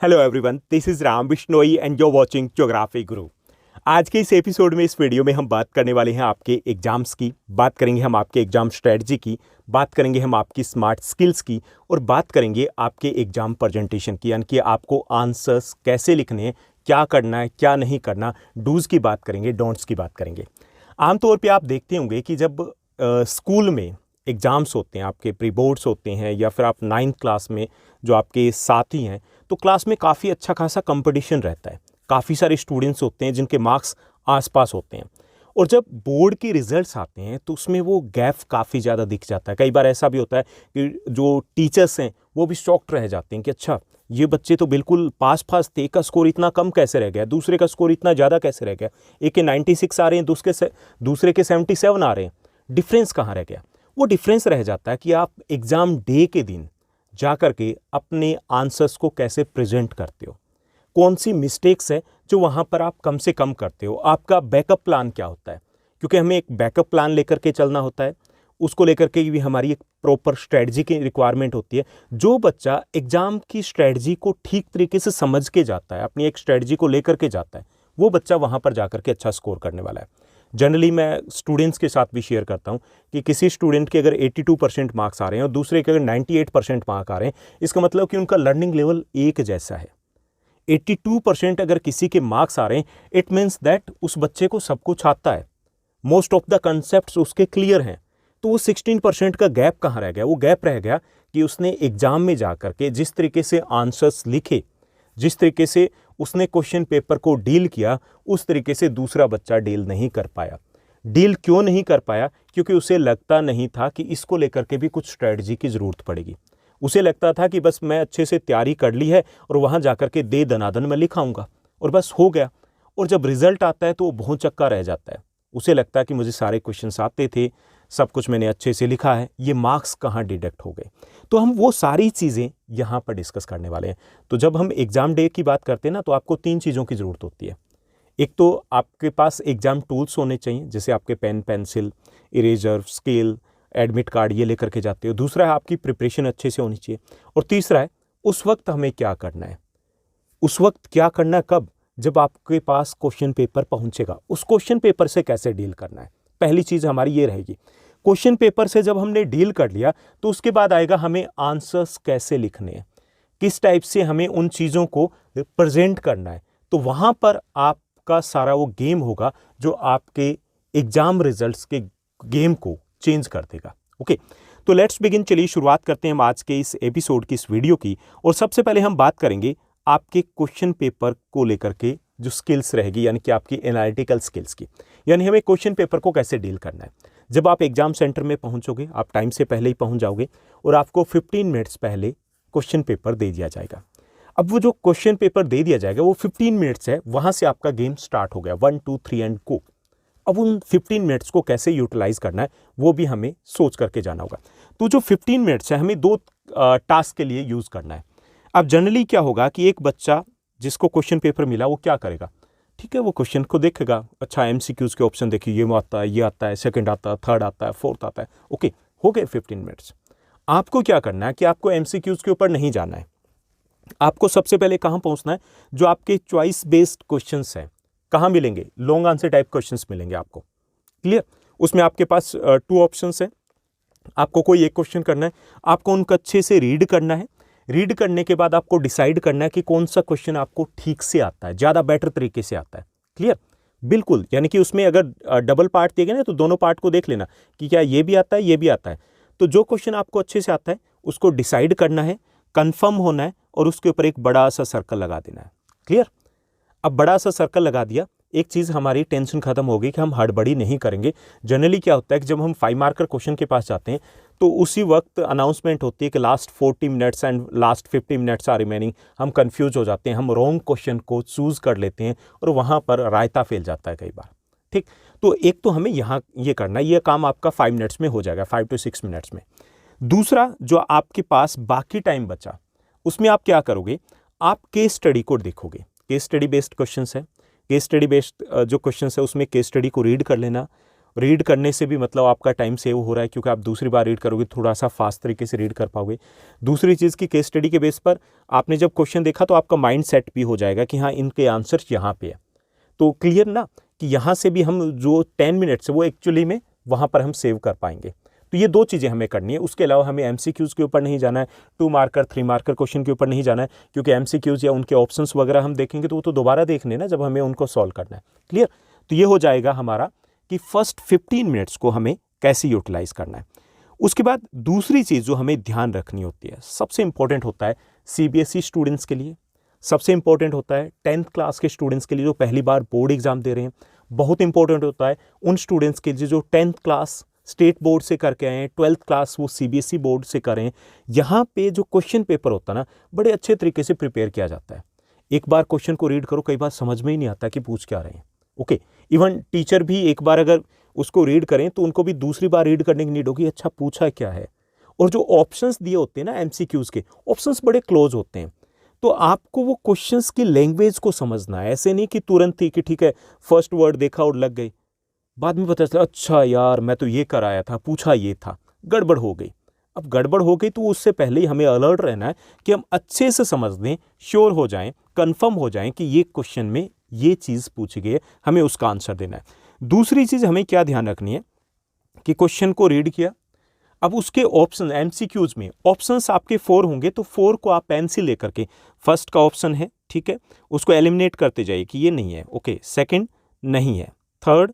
Hello everyone, this is Ram Bishnoi and you're watching geography गुरु। आज के इस एपिसोड में, इस वीडियो में हम बात करने वाले हैं आपके एग्जाम्स की, बात करेंगे हम आपके एग्जाम स्ट्रेटजी की, बात करेंगे हम आपकी स्मार्ट स्किल्स की और बात करेंगे आपके एग्जाम प्रेजेंटेशन की, यानी कि आपको आंसर्स कैसे लिखने हैं, क्या करना है, क्या नहीं करना, डूज की बात करेंगे, डोंट्स की बात करेंगे। आमतौर पे आप देखते होंगे कि जब स्कूल में एग्ज़ाम्स होते हैं, आपके प्री बोर्ड्स होते हैं, या फिर आप 9th क्लास में जो आपके साथी हैं, तो क्लास में काफ़ी अच्छा खासा कंपटीशन रहता है। काफ़ी सारे स्टूडेंट्स होते हैं जिनके मार्क्स आसपास होते हैं, और जब बोर्ड के रिजल्ट्स आते हैं तो उसमें वो गैप काफ़ी ज़्यादा दिख जाता है। कई बार ऐसा भी होता है कि जो टीचर्स हैं वो भी शॉक्ड रह जाते हैं कि अच्छा, ये बच्चे तो बिल्कुल पास पास थे, एक का स्कोर इतना कम कैसे रह गया, दूसरे का स्कोर इतना ज़्यादा कैसे रह गया, एक के 96 आ रहे हैं, दूसरे के 77 आ रहे हैं, डिफरेंस कहाँ रह गया। वो डिफरेंस रह जाता है कि आप एग्ज़ाम डे के दिन जा कर के अपने आंसर्स को कैसे प्रेजेंट करते हो, कौन सी मिस्टेक्स है जो वहाँ पर आप कम से कम करते हो, आपका बैकअप प्लान क्या होता है, क्योंकि हमें एक बैकअप प्लान लेकर के चलना होता है। उसको लेकर के भी हमारी एक प्रॉपर स्ट्रेटजी की रिक्वायरमेंट होती है। जो बच्चा एग्ज़ाम की स्ट्रेटजी को ठीक तरीके से समझ के जाता है, अपनी एक स्ट्रेटजी को लेकर के जाता है, वो बच्चा वहाँ पर जाकर के अच्छा स्कोर करने वाला है। जनरली मैं स्टूडेंट्स के साथ भी शेयर करता हूँ कि किसी स्टूडेंट के अगर 82% मार्क्स आ रहे हैं और दूसरे के अगर 98% मार्क आ रहे हैं, इसका मतलब कि उनका लर्निंग लेवल एक जैसा है। 82% अगर किसी के मार्क्स आ रहे हैं, इट मीन्स दैट उस बच्चे को सब कुछ आता है, मोस्ट ऑफ द कंसेप्ट्स उसके क्लियर हैं। तो वो 16% का गैप कहाँ रह गया? वो गैप रह गया कि उसने एग्जाम में जाकर के जिस तरीके से आंसर्स लिखे, जिस तरीके से उसने क्वेश्चन पेपर को डील किया, उस तरीके से दूसरा बच्चा डील नहीं कर पाया। डील क्यों नहीं कर पाया? क्योंकि उसे लगता नहीं था कि इसको लेकर के भी कुछ स्ट्रेटजी की ज़रूरत पड़ेगी। उसे लगता था कि बस मैं अच्छे से तैयारी कर ली है और वहाँ जाकर के दे दनादन मैं लिखाऊंगा और बस हो गया। और जब रिजल्ट आता है तो वो बहुत चक्का रह जाता है। उसे लगता है कि मुझे सारे क्वेश्चंस आते थे, सब कुछ मैंने अच्छे से लिखा है, ये मार्क्स कहाँ डिडक्ट हो गए। तो हम वो सारी चीज़ें यहाँ पर डिस्कस करने वाले हैं। तो जब हम एग्ज़ाम डे की बात करते हैं ना, तो आपको 3 चीज़ों की ज़रूरत होती है। एक तो आपके पास एग्ज़ाम टूल्स होने चाहिए, जैसे आपके pen, pencil, eraser, scale, admit card, ये लेकर के जाते हो। दूसरा है आपकी प्रिपरेशन अच्छे से होनी चाहिए, और तीसरा है उस वक्त हमें क्या करना है। उस वक्त क्या करना है? कब? जब आपके पास क्वेश्चन पेपर पहुंचेगा, उस क्वेश्चन पेपर से कैसे डील करना है। पहली चीज़ हमारी ये रहेगी। क्वेश्चन पेपर से जब हमने डील कर लिया, तो उसके बाद आएगा हमें आंसर्स कैसे लिखने हैं, किस टाइप से हमें उन चीज़ों को प्रेजेंट करना है। तो वहाँ पर आपका सारा वो गेम होगा जो आपके एग्जाम रिजल्ट्स के गेम को चेंज कर देगा। ओके, तो लेट्स बिगिन। चलिए शुरुआत करते हैं हम आज के इस एपिसोड की, इस वीडियो की। और सबसे पहले हम बात करेंगे आपके क्वेश्चन पेपर को लेकर के जो स्किल्स रहेगी, यानी कि आपकी एनालिटिकल स्किल्स की, यानी हमें क्वेश्चन पेपर को कैसे डील करना है। जब आप एग्जाम सेंटर में पहुंचोगे, आप टाइम से पहले ही पहुंच जाओगे और आपको 15 मिनट्स पहले क्वेश्चन पेपर दे दिया जाएगा। अब वो जो क्वेश्चन पेपर दे दिया जाएगा वो 15 मिनट्स है, वहां से आपका गेम स्टार्ट हो गया, 1 2 3 एंड गो। अब उन 15 मिनट्स को कैसे यूटिलाइज करना है वो भी हमें सोच करके जाना होगा। तो जो 15 मिनट्स है हमें 2 टास्क के लिए यूज़ करना है। अब जनरली क्या होगा कि एक बच्चा जिसको क्वेश्चन पेपर मिला वो क्या करेगा? ठीक है, वो क्वेश्चन को देखेगा, अच्छा एमसीक्यूज़ के ऑप्शन देखिए, ये आता है, ये आता है, सेकंड आता है, थर्ड आता है, फोर्थ आता है। ओके, हो गए 15 मिनट्स। आपको क्या करना है कि आपको एमसीक्यूज़ के ऊपर नहीं जाना है। आपको सबसे पहले कहाँ पहुँचना है? जो आपके चॉइस बेस्ड क्वेश्चंस हैं, कहाँ मिलेंगे? लॉन्ग आंसर टाइप क्वेश्चंस मिलेंगे आपको। क्लियर? उसमें आपके पास 2 ऑप्शंस हैं। आपको कोई एक क्वेश्चन करना है, आपको उनको अच्छे से रीड करना है। रीड करने के बाद आपको डिसाइड करना है कि कौन सा क्वेश्चन आपको ठीक से आता है, ज़्यादा बेटर तरीके से आता है। क्लियर? बिल्कुल, यानी कि उसमें अगर डबल पार्ट दिए गए ना, तो दोनों पार्ट को देख लेना कि क्या ये भी आता है, ये भी आता है। तो जो क्वेश्चन आपको अच्छे से आता है उसको डिसाइड करना है, कंफर्म होना है, और उसके ऊपर एक बड़ा सा सर्कल लगा देना है। क्लियर? अब बड़ा सा सर्कल लगा दिया, एक चीज़ हमारी टेंशन खत्म होगी कि हम हड़बड़ी नहीं करेंगे। जनरली क्या होता है कि जब हम 5 मार्कर क्वेश्चन के पास जाते हैं तो उसी वक्त अनाउंसमेंट होती है कि last 40 minutes and last 50 minutes are remaining. हम कंफ्यूज हो जाते हैं, हम रॉन्ग क्वेश्चन को चूज़ कर लेते हैं और वहाँ पर रायता फैल जाता है कई बार। ठीक, तो एक तो हमें यहाँ ये करना है, ये काम आपका 5 मिनट्स में हो जाएगा, 5 to 6 मिनट्स में। दूसरा, जो आपके पास बाकी टाइम बचा उसमें आप क्या करोगे? आप केस स्टडी को देखोगे। केस स्टडी बेस्ड क्वेश्चंस है, केस स्टडी बेस्ड जो क्वेश्चंस है उसमें केस स्टडी को रीड कर लेना, रीड करने से भी मतलब आपका टाइम सेव हो रहा है, क्योंकि आप दूसरी बार रीड करोगे थोड़ा सा फास्ट तरीके से रीड कर पाओगे। दूसरी चीज़ की केस स्टडी के बेस पर आपने जब क्वेश्चन देखा तो आपका माइंड सेट भी हो जाएगा कि हाँ इनके आंसर्स यहाँ पे है, तो क्लियर ना कि यहाँ से भी हम जो 10 मिनट्स है वो एक्चुअली में वहाँ पर हम सेव कर पाएंगे। तो ये 2 चीज़ें हमें करनी है। उसके अलावा हमें एमसीक्यूज़ के ऊपर नहीं जाना है, 2 मार्कर 3 मार्कर क्वेश्चन के ऊपर नहीं जाना है, क्योंकि एमसीक्यूज़ या उनके ऑप्शंस वगैरह हम देखेंगे तो वो तो दोबारा देखने ना जब हमें उनको सॉल्व करना है। क्लियर? तो ये हो जाएगा हमारा कि फर्स्ट 15 मिनट्स को हमें कैसे यूटिलाइज करना है। उसके बाद दूसरी चीज़ जो हमें ध्यान रखनी होती है, सबसे इंपॉर्टेंट होता है सीबीएसई स्टूडेंट्स के लिए, सबसे इंपॉर्टेंट होता है 10th क्लास के स्टूडेंट्स के लिए जो पहली बार बोर्ड एग्जाम दे रहे हैं, बहुत इंपॉर्टेंट होता है उन स्टूडेंट्स के लिए जो 10th क्लास स्टेट बोर्ड से करके आए हैं, 12th क्लास वो सीबीएसई बोर्ड से करें। यहाँ पे जो क्वेश्चन पेपर होता है ना, बड़े अच्छे तरीके से प्रिपेयर किया जाता है। एक बार क्वेश्चन को रीड करो, कई बार समझ में ही नहीं आता कि पूछ क्या रहे हैं। ओके, इवन टीचर भी एक बार अगर उसको रीड करें तो उनको भी दूसरी बार रीड करने की नीड होगी, अच्छा पूछा क्या है। और जो ऑप्शंस दिए होते हैं ना एमसीक्यूज के, ऑप्शंस बड़े क्लोज होते हैं, तो आपको वो क्वेश्चंस की लैंग्वेज को समझना है। ऐसे नहीं कि तुरंत ही कि ठीक है फर्स्ट वर्ड देखा और लग गई, बाद में पता चला अच्छा यार मैं तो ये कराया था, पूछा ये था, गड़बड़ हो गई। अब गड़बड़ हो गई तो उससे पहले ही हमें अलर्ट रहना है कि हम अच्छे से समझ लें, श्योर हो जाएं, कंफर्म हो जाएं कि ये क्वेश्चन में ये चीज़ पूछी गई है, हमें उसका आंसर देना है। दूसरी चीज़ हमें क्या ध्यान रखनी है कि क्वेश्चन को रीड किया, अब उसके ऑप्शन एमसीक्यूज में ऑप्शंस आपके 4 होंगे, तो 4 को आप पेन से लेकर के फर्स्ट का ऑप्शन है, ठीक है, उसको एलिमिनेट करते जाइए कि ये नहीं है, ओके, सेकंड नहीं है, थर्ड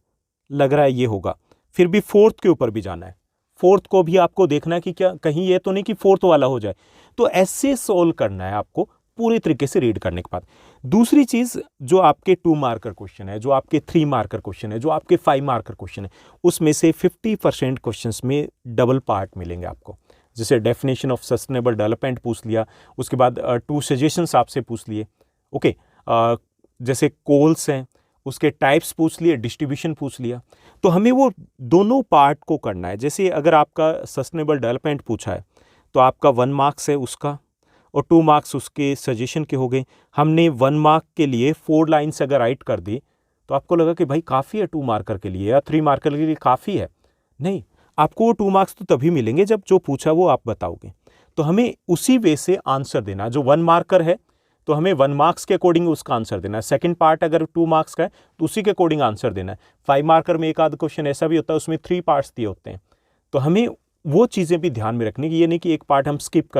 लग रहा है ये होगा, फिर भी फोर्थ के ऊपर भी जाना है, फोर्थ को भी आपको देखना है कि क्या कहीं ये तो नहीं कि फोर्थ वाला हो जाए। तो ऐसे सोल्व करना है आपको पूरी तरीके से रीड करने के बाद। दूसरी चीज़, जो आपके 2 मार्कर क्वेश्चन है, जो आपके 3 मार्कर क्वेश्चन है, जो आपके 5 मार्कर क्वेश्चन है, उसमें से 50% क्वेश्चंस में डबल पार्ट मिलेंगे आपको। जैसे डेफिनेशन ऑफ सस्टेनेबल डेवलपमेंट पूछ लिया, उसके बाद 2 सजेशंस आपसे पूछ लिए, ओके, जैसे कोल्स हैं उसके टाइप्स पूछ लिए, डिस्ट्रीब्यूशन पूछ लिया। तो हमें वो दोनों पार्ट को करना है। जैसे अगर आपका सस्टेनेबल डेवलपमेंट पूछा है तो आपका 1 मार्क्स है उसका और 2 मार्क्स उसके सजेशन के हो गए। हमने 1 मार्क के लिए 4 लाइन्स अगर राइट कर दी तो आपको लगा कि भाई काफ़ी है 2 मार्कर के लिए या 3 मार्कर के लिए काफ़ी है। नहीं, आपको वो 2 मार्क्स तो तभी मिलेंगे जब जो पूछा वो आप बताओगे। तो हमें उसी वे से आंसर देना। जो 1 मार्कर है तो हमें 1 मार्क्स के अकॉर्डिंग उसका आंसर देना है। सेकंड पार्ट अगर 2 मार्क्स का है तो उसी के अकॉर्डिंग आंसर देना है। 5 मार्कर में एक आध क्वेश्चन ऐसा भी होता है उसमें 3 पार्ट्स दिए होते हैं, तो हमें वो चीज़ें भी ध्यान में रखनी कि ये नहीं कि एक पार्ट हम स्किप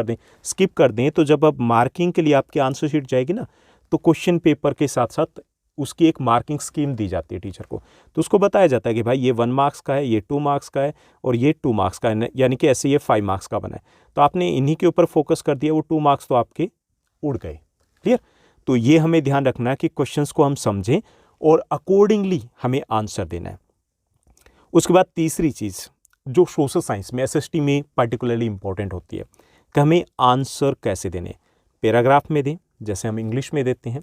कर दें तो जब अब मार्किंग के लिए आपकी आंसर शीट जाएगी ना, तो क्वेश्चन पेपर के साथ साथ उसकी एक मार्किंग स्कीम दी जाती है टीचर को। तो उसको बताया जाता है कि भाई ये 1 मार्क्स का है, ये 2 मार्क्स का है और ये 2 मार्क्स का है, यानी कि ऐसे ये 5 मार्क्स का बना है। तो आपने इन्हीं के ऊपर फोकस कर दिया, वो 2 मार्क्स तो आपके उड़ गए। क्लियर? तो ये हमें ध्यान रखना है कि क्वेश्चंस को हम समझें और अकॉर्डिंगली हमें आंसर देना है। उसके बाद तीसरी चीज़ जो सोशल साइंस में एसएसटी में पर्टिकुलरली इंपॉर्टेंट होती है कि हमें आंसर कैसे देने, पैराग्राफ में दें जैसे हम इंग्लिश में देते हैं,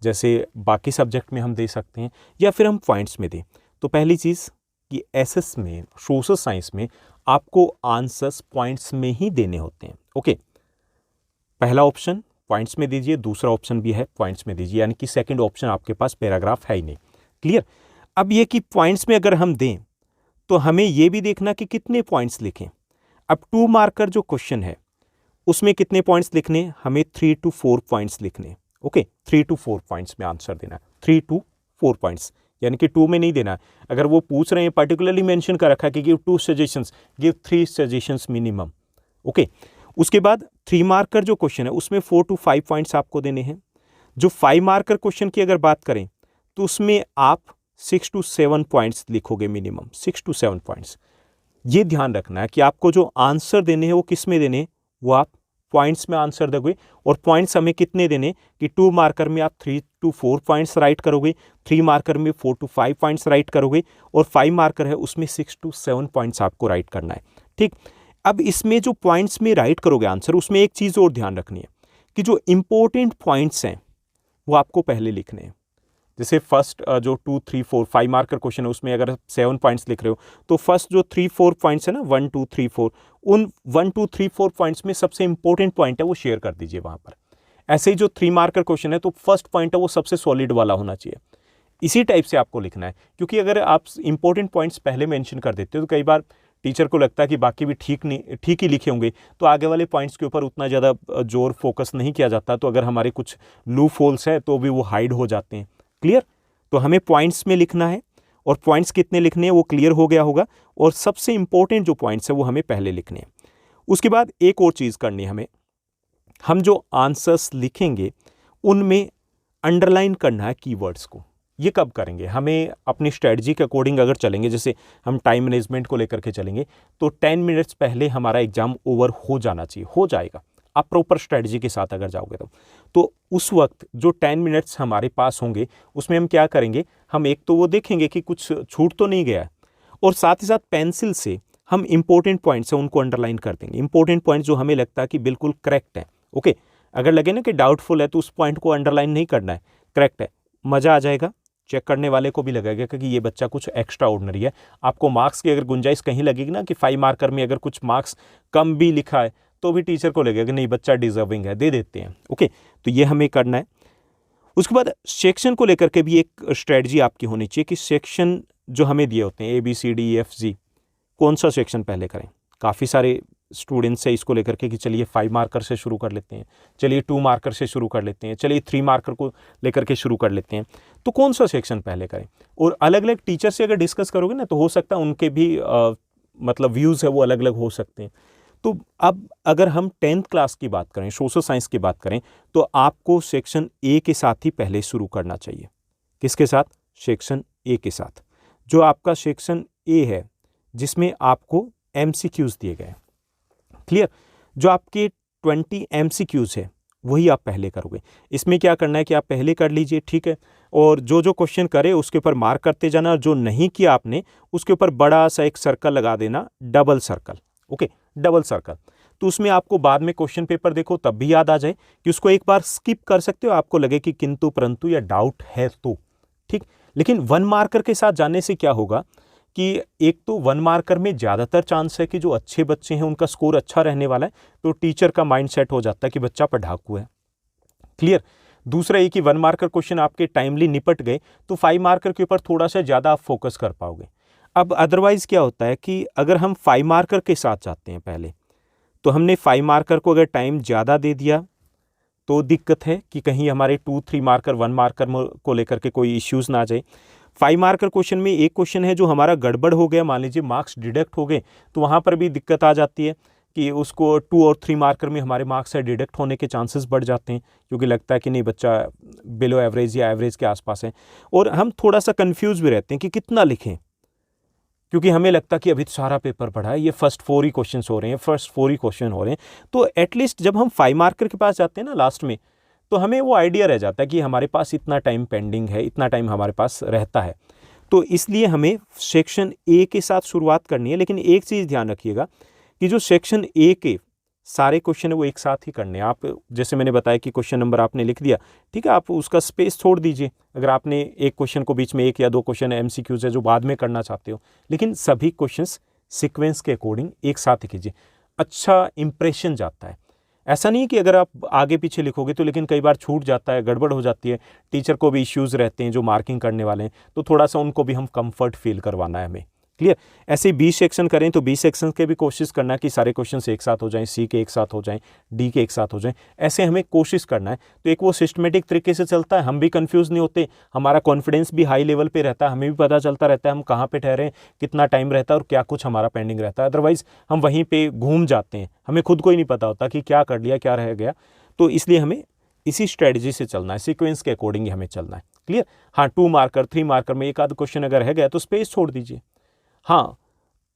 जैसे बाकी सब्जेक्ट में हम दे सकते हैं, या फिर हम पॉइंट्स में दें। तो पहली चीज़ कि एसएस में सोशल साइंस में आपको आंसर्स पॉइंट्स में ही देने होते हैं। ओके, पहला ऑप्शन पॉइंट्स में दीजिए, दूसरा ऑप्शन भी है पॉइंट्स में दीजिए, यानी कि सेकंड ऑप्शन आपके पास पैराग्राफ है ही नहीं। क्लियर? अब ये कि पॉइंट्स में अगर हम दें तो हमें ये भी देखना कि कितने पॉइंट्स लिखें। अब 2 मार्कर जो क्वेश्चन है उसमें कितने पॉइंट्स लिखने, हमें 3 to 4 पॉइंट्स लिखने। ओके, 3 to 4 पॉइंट्स में आंसर देना, 3 to 4 पॉइंट्स, यानी कि 2 में नहीं देना। अगर वो पूछ रहे हैं पर्टिकुलरली मेंशन कर रखा है कि give 2 suggestions, give 3 suggestions minimum. Okay, उसके बाद 3 मार्कर जो क्वेश्चन है उसमें 4 to 5 पॉइंट्स आपको देने हैं। जो 5 मार्कर क्वेश्चन की अगर बात करें तो उसमें आप 6 to 7 पॉइंट्स लिखोगे मिनिमम, 6 to 7 पॉइंट्स। ये ध्यान रखना है कि आपको जो आंसर देने हैं वो किस में देने, वो आप पॉइंट्स में आंसर दोगे। और पॉइंट्स हमें कितने देने कि 2 मार्कर में आप 3 to 4 पॉइंट्स राइट करोगे, 3 मार्कर में 4 to 5 पॉइंट्स राइट करोगे, और 5 मार्कर है उसमें 6 to 7 पॉइंट्स आपको राइट करना है। ठीक, अब इसमें जो पॉइंट्स में राइट करोगे आंसर, उसमें एक चीज़ और ध्यान रखनी है कि जो इंपॉर्टेंट पॉइंट्स हैं वो आपको पहले लिखने हैं। जैसे फर्स्ट जो 2, 3, 4, 5 मार्कर क्वेश्चन है उसमें अगर 7 पॉइंट्स लिख रहे हो तो फर्स्ट जो 3, 4 पॉइंट्स है ना, 1, 2, 3, 4, उन 1, 2, 3, 4 पॉइंट्स में सबसे इंपॉर्टेंट पॉइंट है वो शेयर कर दीजिए वहाँ पर। ऐसे ही जो 3 मार्कर क्वेश्चन है तो फर्स्ट पॉइंट है वो सबसे सॉलिड वाला होना चाहिए। इसी टाइप से आपको लिखना है, क्योंकि अगर आप इंपॉर्टेंट पॉइंट्स पहले मेंशन कर देते हो तो कई बार टीचर को लगता है कि बाकी भी ठीक ही लिखे होंगे, तो आगे वाले पॉइंट्स के ऊपर उतना ज़्यादा जोर फोकस नहीं किया जाता, तो अगर हमारे कुछ लूप होल्स है तो भी वो हाइड हो जाते हैं। क्लियर? तो हमें पॉइंट्स में लिखना है, और पॉइंट्स कितने लिखने हैं वो क्लियर हो गया होगा, और सबसे इंपॉर्टेंट जो पॉइंट्स है वो हमें पहले लिखने हैं। उसके बाद एक और चीज़ करनी है हमें, हम जो आंसर्स लिखेंगे उनमें अंडरलाइन करना है कीवर्ड्स को। ये कब करेंगे? हमें अपनी स्ट्रेटजी के अकॉर्डिंग अगर चलेंगे, जैसे हम टाइम मैनेजमेंट को लेकर के चलेंगे, तो 10 मिनट्स पहले हमारा एग्जाम ओवर हो जाना चाहिए, हो जाएगा आप प्रॉपर स्ट्रेटजी के साथ अगर जाओगे तो उस वक्त जो 10 मिनट्स हमारे पास होंगे उसमें हम क्या करेंगे, हम एक तो वो देखेंगे कि कुछ छूट तो नहीं गया है, और साथ ही साथ पेंसिल से हम इंपॉर्टेंट पॉइंट्स हैं उनको अंडरलाइन कर देंगे। इंपॉर्टेंट पॉइंट्स जो हमें लगता है कि बिल्कुल करेक्ट है, ओके। अगर लगे ना कि डाउटफुल है तो उस पॉइंट को अंडरलाइन नहीं करना है, करेक्ट है, मज़ा आ जाएगा, चेक करने वाले को भी लगेगा कि ये बच्चा कुछ एक्स्ट्रा ऑर्डिनरी है। आपको मार्क्स की अगर गुंजाइश कहीं लगेगी ना कि 5 मार्कर में अगर कुछ मार्क्स कम भी लिखा है तो भी टीचर को लगेगा कि नहीं बच्चा डिजर्विंग है, दे देते हैं, ओके। तो ये हमें करना है। उसके बाद सेक्शन को लेकर के भी एक स्ट्रेटजी आपकी होनी चाहिए कि सेक्शन जो हमें दिए होते हैं ABCDEFG, कौन सा सेक्शन पहले करें। काफ़ी सारे स्टूडेंट्स है इसको लेकर के कि चलिए 5 मार्कर से शुरू कर लेते हैं, चलिए 2 मार्कर से शुरू कर लेते हैं, चलिए 3 मार्कर को लेकर के शुरू कर लेते हैं। तो कौन सा सेक्शन पहले करें, और अलग अलग टीचर से अगर डिस्कस करोगे ना तो हो सकता है उनके भी मतलब व्यूज़ है वो अलग अलग हो सकते हैं। तो अब अगर हम 10th क्लास की बात करें, सोशल साइंस की बात करें, तो आपको सेक्शन A के साथ ही पहले शुरू करना चाहिए। किसके साथ? सेक्शन A के साथ। जो आपका सेक्शन A है जिसमें आपको MCQs दिए गए, क्लियर? जो आपके 20 MCQs है वही आप पहले करोगे। इसमें क्या करना है कि आप पहले कर लीजिए, ठीक है, और जो जो क्वेश्चन करे उसके ऊपर मार्क करते जाना, और जो नहीं किया आपने उसके ऊपर बड़ा सा एक सर्कल लगा देना, double circle, okay, double circle. तो उसमें आपको बाद में क्वेश्चन पेपर देखो तब भी याद आ जाए कि उसको एक बार स्किप कर सकते हो, आपको लगे कि किंतु परंतु या डाउट है तो, ठीक। लेकिन 1 मार्कर के साथ जाने से क्या होगा कि एक तो 1 मार्कर में ज़्यादातर चांस है कि जो अच्छे बच्चे हैं उनका स्कोर अच्छा रहने वाला है, तो टीचर का माइंड सेट हो जाता है कि बच्चा पढ़ाकू है, क्लियर। दूसरा ये कि 1 मार्कर क्वेश्चन आपके टाइमली निपट गए तो 5 मार्कर के ऊपर थोड़ा सा ज़्यादा आप फोकस कर पाओगे। अब अदरवाइज़ क्या होता है कि अगर हम 5 मार्कर के साथ जाते हैं पहले, तो हमने 5 मार्कर को अगर टाइम ज़्यादा दे दिया तो दिक्कत है कि कहीं हमारे 2-3 मार्कर 1 मार्कर को लेकर के कोई इश्यूज़ ना आ जाए। 5 मार्कर क्वेश्चन में एक क्वेश्चन है जो हमारा गड़बड़ हो गया, मान लीजिए मार्क्स डिडक्ट हो गए, तो वहाँ पर भी दिक्कत आ जाती है कि उसको 2 और 3 मार्कर में हमारे मार्क्स है डिडक्ट होने के चांसेस बढ़ जाते हैं, क्योंकि लगता है कि नहीं बच्चा बिलो एवरेज या एवरेज के आसपास है। और हम थोड़ा सा कन्फ्यूज़ भी रहते हैं कि कितना लिखें, क्योंकि हमें लगता है कि अभी तो सारा पेपर पढ़ा है, ये फर्स्ट 4 ही क्वेश्चन हो रहे हैं, फर्स्ट 4 ही क्वेश्चन हो रहे हैं। तो एटलीस्ट जब हम 5 मार्कर के पास जाते हैं ना लास्ट में, तो हमें वो आइडिया रह जाता है कि हमारे पास इतना टाइम पेंडिंग है, इतना टाइम हमारे पास रहता है। तो इसलिए हमें सेक्शन A के साथ शुरुआत करनी है। लेकिन एक चीज़ ध्यान रखिएगा कि जो सेक्शन A के सारे क्वेश्चन है वो एक साथ ही करने हैं। आप जैसे मैंने बताया कि क्वेश्चन नंबर आपने लिख दिया, ठीक है, आप उसका स्पेस छोड़ दीजिए अगर आपने एक क्वेश्चन को बीच में 1 या 2 क्वेश्चन MCQs है जो बाद में करना चाहते हो, लेकिन सभी क्वेश्चंस सीक्वेंस के अकॉर्डिंग एक साथ ही कीजिए, अच्छा इंप्रेशन जाता है। ऐसा नहीं है कि अगर आप आगे पीछे लिखोगे तो, लेकिन कई बार छूट जाता है, गड़बड़ हो जाती है, टीचर को भी इश्यूज़ रहते हैं जो मार्किंग करने वाले हैं, तो थोड़ा सा उनको भी हम कंफर्ट फील करवाना है हमें, क्लियर। ऐसे 20 सेक्शन करें तो 20 सेक्शन के भी कोशिश करना है कि सारे क्वेश्चंस एक साथ हो जाएं, C के एक साथ हो जाएं, D के एक साथ हो जाएं, ऐसे हमें कोशिश करना है। तो एक वो सिस्टमेटिक तरीके से चलता है, हम भी कंफ्यूज नहीं होते, हमारा कॉन्फिडेंस भी हाई लेवल पे रहता है, हमें भी पता चलता रहता है हम कहाँ पे ठहरे, कितना टाइम रहता है और क्या कुछ हमारा पेंडिंग रहता है। अदरवाइज़ हम वहीं पर घूम जाते हैं, हमें खुद को ही नहीं पता होता कि क्या कर लिया, क्या रह गया। तो इसलिए हमें इसी स्ट्रेटजी से चलना है, सीक्वेंस के अकॉर्डिंग ही हमें चलना है, क्लियर। हाँ, 2 मार्कर 3 मार्कर में एक आध क्वेश्चन अगर रह गया तो स्पेस छोड़ दीजिए। हाँ,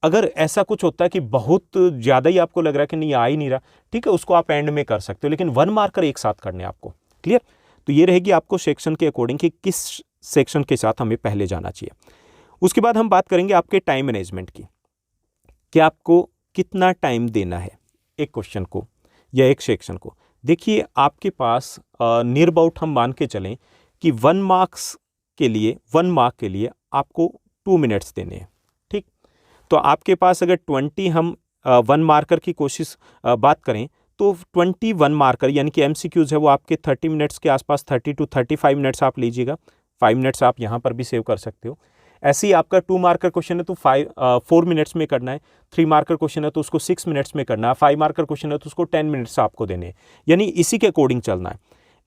अगर ऐसा कुछ होता है कि बहुत ज़्यादा ही आपको लग रहा है कि नहीं आ ही नहीं रहा, ठीक है, उसको आप एंड में कर सकते हो, लेकिन 1 मार्कर एक साथ करने आपको, क्लियर। तो ये रहेगी आपको सेक्शन के अकॉर्डिंग कि किस सेक्शन के साथ हमें पहले जाना चाहिए। उसके बाद हम बात करेंगे आपके टाइम मैनेजमेंट की, कि आपको कितना टाइम देना है एक क्वेश्चन को या एक सेक्शन को। देखिए आपके पास नियर अबाउट हम मान के चलें कि 1 मार्क के लिए आपको 2 मिनट्स देने हैं, ठीक। तो आपके पास अगर 20 हम 1 मार्कर की कोशिश बात करें तो 21 मार्कर यानी कि MCQs है वो आपके 30 मिनट्स के आसपास, 30 to 35 मिनट्स आप लीजिएगा। 5 मिनट्स आप यहाँ पर भी सेव कर सकते हो। ऐसे ही आपका 2 मार्कर क्वेश्चन है तो 4 मिनट्स में करना है, 3 मार्कर क्वेश्चन है तो उसको 6 मिनट्स में करना है, 5 मार्कर क्वेश्चन है तो उसको 10 मिनट्स आपको देने हैं, यानी इसी के अकॉर्डिंग चलना है।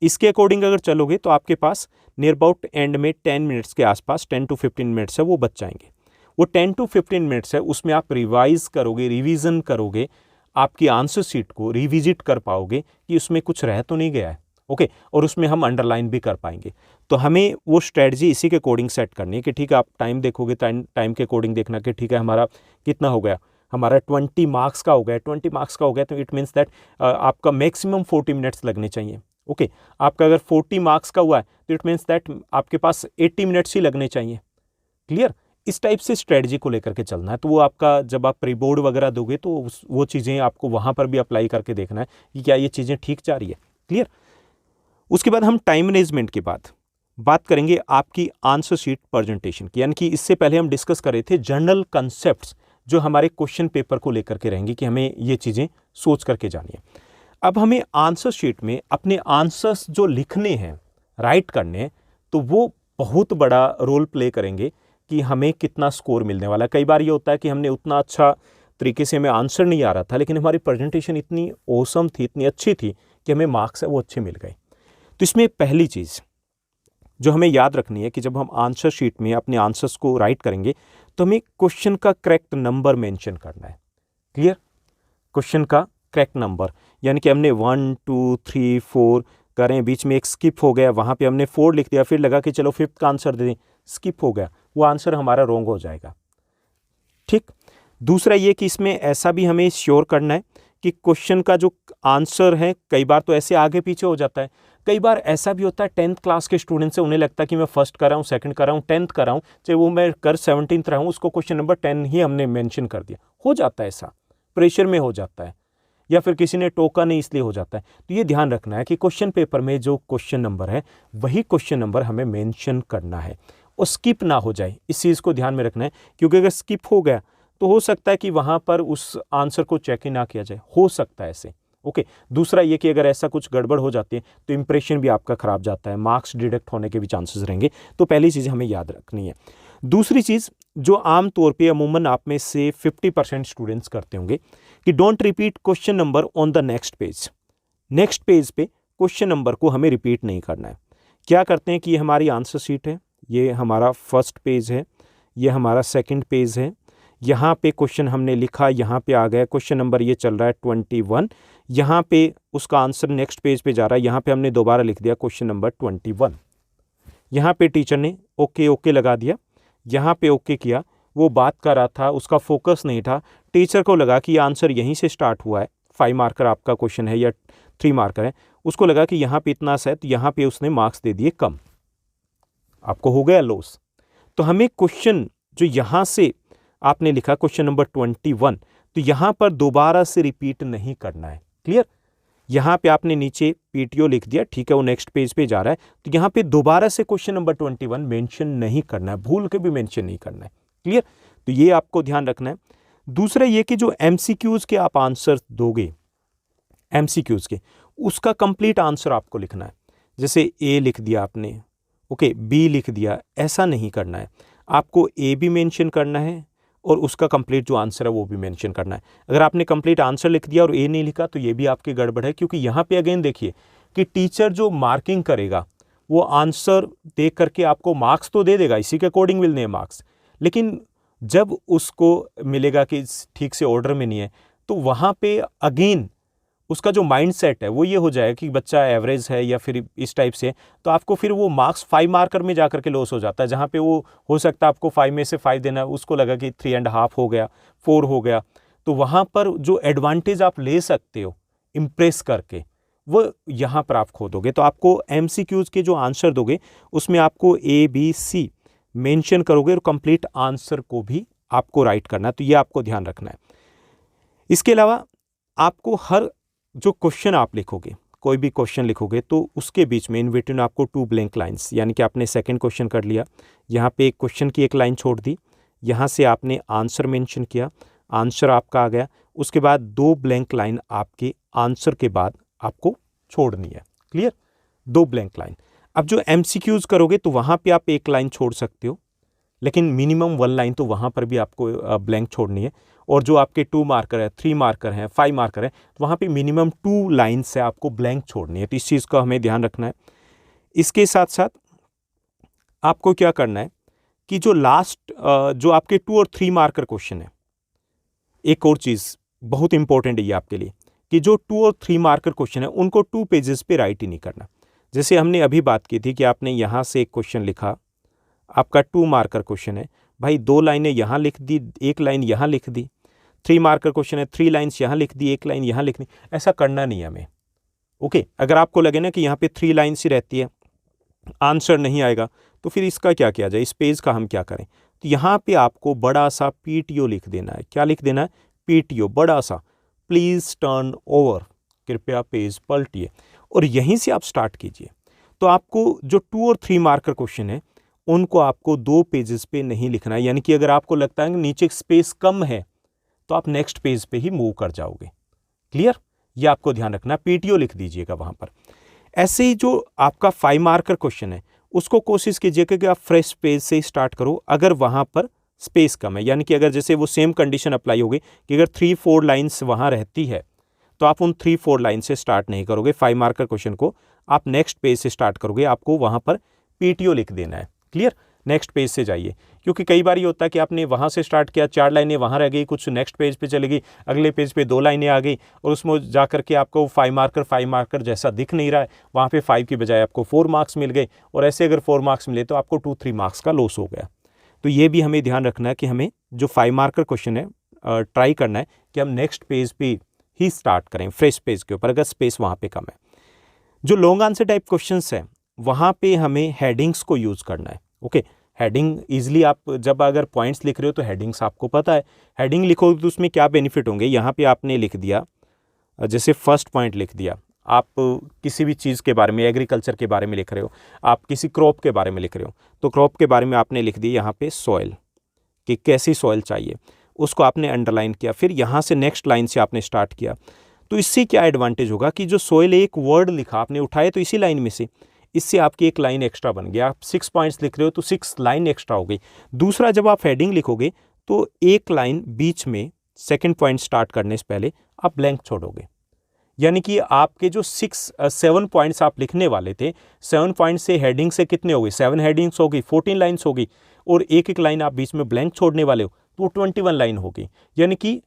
इसके अकॉर्डिंग अगर चलोगे तो आपके पास नियर अबाउट एंड में 10 मिनट्स के आसपास 10 to 15 मिनट्स है वो बच जाएंगे। वो 10 to 15 मिनट्स है उसमें आप रिवाइज करोगे, रिवीजन करोगे, आपकी आंसर शीट को रिविजिट कर पाओगे कि उसमें कुछ रह तो नहीं गया है, ओके, और उसमें हम अंडरलाइन भी कर पाएंगे। तो हमें वो स्ट्रेटजी इसी के अकॉर्डिंग सेट करनी है कि ठीक है, आप टाइम देखोगे, टाइम के अकॉर्डिंग देखना कि ठीक है हमारा कितना हो गया, हमारा 20 मार्क्स का हो गया, 20 मार्क्स का हो गया तो इट मीन्स दैट आपका मैक्सिमम 40 मिनट्स लगने चाहिए, ओके। आपका अगर 40 मार्क्स का हुआ है तो इट मीन्स दैट आपके पास 80 मिनट्स ही लगने चाहिए, क्लियर। इस टाइप से स्ट्रेटजी को लेकर के चलना है। तो वो आपका जब आप प्री बोर्ड वगैरह दोगे तो वो चीज़ें आपको वहाँ पर भी अप्लाई करके देखना है कि क्या ये चीज़ें ठीक जा रही है, क्लियर। उसके बाद हम टाइम मैनेजमेंट के बाद बात करेंगे आपकी आंसर शीट प्रेजेंटेशन की, यानी कि इससे पहले हम डिस्कस कर रहे थे जनरल कंसेप्ट्स जो हमारे क्वेश्चन पेपर को लेकर के रहेंगे कि हमें ये चीज़ें सोच करके जानी है। अब हमें आंसर शीट में अपने आंसर्स जो लिखने हैं, राइट करने हैं, तो वो बहुत बड़ा रोल प्ले करेंगे कि हमें कितना स्कोर मिलने वाला है। कई बार ये होता है कि हमने उतना अच्छा तरीके से हमें आंसर नहीं आ रहा था, लेकिन हमारी प्रेजेंटेशन इतनी ऑसम थी, इतनी अच्छी थी कि हमें मार्क्स है वो अच्छे मिल गए। तो इसमें पहली चीज़ जो हमें याद रखनी है कि जब हम आंसर शीट में अपने आंसर्स को राइट करेंगे तो हमें क्वेश्चन का करेक्ट नंबर मेंशन करना है, क्लियर। क्वेश्चन का करेक्ट नंबर, यानी कि हमने 1 2 3 4 करें, बीच में एक स्किप हो गया, वहाँ पे हमने 4 लिख दिया, फिर लगा कि चलो 5th का आंसर दे दें, स्किप हो गया, वो आंसर हमारा रॉन्ग हो जाएगा, ठीक। दूसरा ये कि इसमें ऐसा भी हमें श्योर करना है कि क्वेश्चन का जो आंसर है, कई बार तो ऐसे आगे पीछे हो जाता है, कई बार ऐसा भी होता है 10th क्लास के स्टूडेंट से उन्हें लगता है कि मैं फर्स्ट कर रहा हूँ, सेकंड कर रहा हूँ, 10th कर रहा हूँ, चाहे वो मैं कर 17th रहा हूँ, उसको क्वेश्चन नंबर 10 ही हमने मेंशन कर दिया, हो जाता है ऐसा, प्रेशर में हो जाता है, या फिर किसी ने टोका नहीं इसलिए हो जाता है। तो ये ध्यान रखना है कि क्वेश्चन पेपर में जो क्वेश्चन नंबर है वही क्वेश्चन नंबर हमें मेंशन करना है और स्किप ना हो जाए, इस चीज़ को ध्यान में रखना है, क्योंकि अगर स्किप हो गया तो हो सकता है कि वहाँ पर उस आंसर को चेक ही ना किया जाए, हो सकता है ऐसे, ओके। दूसरा ये कि अगर ऐसा कुछ गड़बड़ हो जाती है तो इंप्रेशन भी आपका खराब जाता है, मार्क्स डिडक्ट होने के भी चांसेस रहेंगे। तो पहली चीज़ हमें याद रखनी है। दूसरी चीज़ जो आम तौर पे अमूमन आप में से 50% स्टूडेंट्स करते होंगे कि don't repeat question number on the next page. Next page पे क्वेश्चन नंबर को हमें रिपीट नहीं करना है। क्या करते हैं कि ये हमारी आंसर शीट है, ये हमारा फर्स्ट पेज है, ये हमारा सेकंड पेज है, यहाँ पे क्वेश्चन हमने लिखा, यहाँ पे आ गया क्वेश्चन नंबर, ये चल रहा है 21, यहाँ पे उसका आंसर नेक्स्ट पेज पे जा रहा है, यहाँ पे हमने दोबारा लिख दिया क्वेश्चन नंबर 21, यहाँ पे टीचर ने ओके ओके लगा दिया, यहाँ पे ओके किया, वो बात कर रहा था, उसका फोकस नहीं था, टीचर को लगा कि ये आंसर यहीं से स्टार्ट हुआ है, 5 मार्कर आपका क्वेश्चन है या 3 मार्कर है, उसको लगा कि यहाँ पे इतना सा है तो यहाँ पे उसने मार्क्स दे दिए कम, आपको हो गया लॉस। तो हमें क्वेश्चन जो यहाँ से आपने लिखा क्वेश्चन नंबर 21, तो यहाँ पर दोबारा से रिपीट नहीं करना है, क्लियर। यहाँ पे आपने नीचे पीटीओ लिख दिया, ठीक है, वो नेक्स्ट पेज पे जा रहा है, तो यहाँ पे दोबारा से क्वेश्चन नंबर 21 मेंशन नहीं करना है, भूल के भी मेंशन नहीं करना है, क्लियर। तो ये आपको ध्यान रखना है। दूसरा ये कि जो एमसीक्यूज के आप आंसर दोगे, एमसीक्यूज के, उसका कंप्लीट आंसर आपको लिखना है। जैसे ए लिख दिया आपने, ओके, बी लिख दिया, ऐसा नहीं करना है, आपको ए भी मेंशन करना है और उसका कंप्लीट जो आंसर है वो भी मेंशन करना है। अगर आपने कंप्लीट आंसर लिख दिया और ए नहीं लिखा तो ये भी आपकी गड़बड़ है, क्योंकि यहाँ पे अगेन देखिए कि टीचर जो मार्किंग करेगा वो आंसर देख करके आपको मार्क्स तो दे देगा, इसी के अकॉर्डिंग मिलने हैं मार्क्स, लेकिन जब उसको मिलेगा कि ठीक से ऑर्डर में नहीं है तो वहाँ पे अगेन उसका जो माइंड सेट है वो ये हो जाएगा कि बच्चा एवरेज है या फिर इस टाइप से, तो आपको फिर वो मार्क्स 5 मार्कर में जा करके लॉस हो जाता है, जहाँ पे वो हो सकता है आपको 5 में से 5 देना है, उसको लगा कि 3.5 हो गया, 4 हो गया, तो वहाँ पर जो एडवांटेज आप ले सकते हो इम्प्रेस करके वो यहाँ पर आप खो दोगे। तो आपको MCQs के जो आंसर दोगे उसमें आपको ABC मेंशन करोगे और कंप्लीट आंसर को भी आपको राइट करना है, तो ये आपको ध्यान रखना है। इसके अलावा आपको हर जो क्वेश्चन आप लिखोगे, कोई भी क्वेश्चन लिखोगे तो उसके बीच में इन बिटवीन आपको 2 ब्लैंक लाइंस, यानी कि आपने सेकंड क्वेश्चन कर लिया, यहाँ पे एक क्वेश्चन की एक लाइन छोड़ दी, यहाँ से आपने आंसर मेंशन किया, आंसर आपका आ गया, उसके बाद 2 ब्लैंक लाइन आपके आंसर के बाद आपको छोड़नी है, क्लियर, 2 ब्लैंक लाइन। अब जो MCQs करोगे तो वहाँ पे आप एक लाइन छोड़ सकते हो, लेकिन मिनिमम 1 लाइन तो वहाँ पर भी आपको ब्लैंक छोड़नी है। और जो आपके 2 मार्कर है, 3 मार्कर हैं, 5 मार्कर है, तो वहाँ पे मिनिमम 2 लाइन से आपको ब्लैंक छोड़नी है। तो इस चीज़ का हमें ध्यान रखना है। इसके साथ साथ आपको क्या करना है कि जो लास्ट जो आपके 2 और 3 मार्कर क्वेश्चन है, एक और चीज़ बहुत इंपॉर्टेंट है ये आपके लिए, कि जो 2 और 3 मार्कर क्वेश्चन है उनको 2 पेजेस पे राइट ही नहीं करना। जैसे हमने अभी बात की थी कि आपने यहाँ से एक क्वेश्चन लिखा, आपका 2 मार्कर क्वेश्चन है, भाई 2 लाइनें यहाँ लिख दी, 1 लाइन यहाँ लिख दी। 3 मार्कर क्वेश्चन है, 3 लाइन्स यहाँ लिख दी, 1 लाइन यहाँ लिख दी। ऐसा करना नहीं है हमें। ओके, अगर आपको लगे ना कि यहाँ पे 3 लाइन्स ही रहती है, आंसर नहीं आएगा, तो फिर इसका क्या किया जाए, इस पेज का हम क्या करें। तो यहाँ पे आपको बड़ा सा PTO लिख देना है। क्या लिख देना है? PTO, बड़ा सा, प्लीज़ टर्न ओवर, कृपया पेज पलटिए, और यहीं से आप स्टार्ट कीजिए। तो आपको जो 2 और 3 मार्कर क्वेश्चन है उनको आपको 2 पेजेस पे नहीं लिखना है। यानी कि अगर आपको लगता है कि नीचे स्पेस कम है तो आप नेक्स्ट पेज पे ही मूव कर जाओगे। क्लियर? ये आपको ध्यान रखना, PTO लिख दीजिएगा वहाँ पर। ऐसे ही जो आपका 5 मार्कर क्वेश्चन है उसको कोशिश कीजिएगा कि आप फ्रेश पेज से स्टार्ट करो अगर वहाँ पर स्पेस कम है। यानी कि अगर जैसे वो सेम कंडीशन अप्लाई होगी कि अगर 3-4 लाइन्स वहाँ रहती है तो आप उन 3-4 लाइन से स्टार्ट नहीं करोगे। 5 मार्कर क्वेश्चन को आप नेक्स्ट पेज से स्टार्ट करोगे, आपको वहाँ पर PTO लिख देना है। क्लियर? नेक्स्ट पेज से जाइए, क्योंकि कई बार ये होता है कि आपने वहाँ से स्टार्ट किया, 4 लाइनें वहाँ रह गई, कुछ नेक्स्ट पेज पे चली गई, अगले पेज पे 2 लाइनें आ गई, और उसमें जा करके आपको 5 मार्कर जैसा दिख नहीं रहा है, वहाँ पे 5 की बजाय आपको 4 मार्क्स मिल गए, और ऐसे अगर 4 मार्क्स मिले तो आपको 2-3 मार्क्स का लॉस हो गया। तो ये भी हमें ध्यान रखना है कि हमें जो 5 मार्कर क्वेश्चन है ट्राई करना है कि हम नेक्स्ट पेज पे ही स्टार्ट करें, फ्रेश पेज के ऊपर, अगर स्पेस वहाँ पे कम है। जो लॉन्ग आंसर टाइप क्वेश्चंस हैं वहाँ पे हमें हेडिंग्स को यूज़ करना है। ओके, हेडिंग इजीली आप जब अगर पॉइंट्स लिख रहे हो तो हेडिंग्स आपको पता है, हेडिंग लिखोगे तो उसमें क्या बेनिफिट होंगे। यहाँ पे आपने लिख दिया, जैसे फर्स्ट पॉइंट लिख दिया, आप किसी भी चीज़ के बारे में, एग्रीकल्चर के बारे में लिख रहे हो, आप किसी क्रॉप के बारे में लिख रहे हो, तो क्रॉप के बारे में आपने लिख दिया यहाँ पे सॉइल, कि कैसी सॉइल चाहिए, उसको आपने अंडरलाइन किया। फिर यहाँ से नेक्स्ट लाइन से आपने स्टार्ट किया। तो इससे क्या एडवांटेज होगा कि जो सॉइल एक वर्ड लिखा आपने उठाए तो इसी लाइन में से, इससे आपकी एक लाइन एक्स्ट्रा बन गया। आप 6 पॉइंट्स लिख रहे हो तो 6 लाइन एक्स्ट्रा हो गई। दूसरा, जब आप हेडिंग लिखोगे तो एक लाइन बीच में सेकंड पॉइंट स्टार्ट करने से पहले आप ब्लैंक छोड़ोगे। यानी कि आपके जो 7 पॉइंट्स आप लिखने वाले थे, 7 पॉइंट से हेडिंग से कितने हो गए, 7 हेडिंग्स हो गई, 14 लाइन्स हो गई, और एक लाइन आप बीच में ब्लैंक छोड़ने वाले हो तो 21 लाइन हो गई। यानी कि